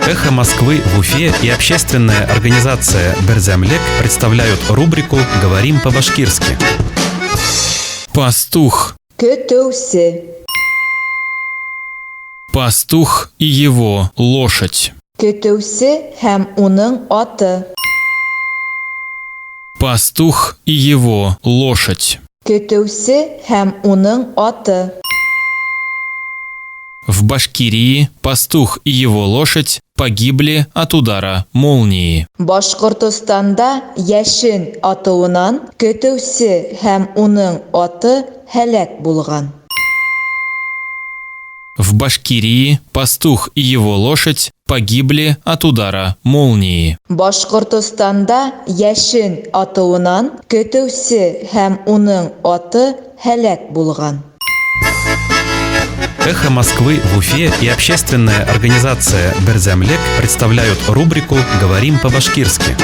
«Эхо Москвы» в Уфе и общественная организация «Берзямлек» представляют рубрику «Говорим по-башкирски». Пастух. Көтөүсе. Пастух и его лошадь. Көтөүсе һәм уның аты. Пастух и его лошадь. Көтөүсе һәм уның аты. В Башкирии пастух и его лошадь погибли от удара молнии. Башкортостанда яшен атуынан көтөүсе һәм уның аты һәлак булган. В Башкирии пастух и его лошадь погибли от удара молнии. Башкортостанда яшен атуынан көтөүсе һәм уның аты һәлак булган. «Эхо Москвы» в Уфе и общественная организация «Берзямлек» представляют рубрику «Говорим по-башкирски».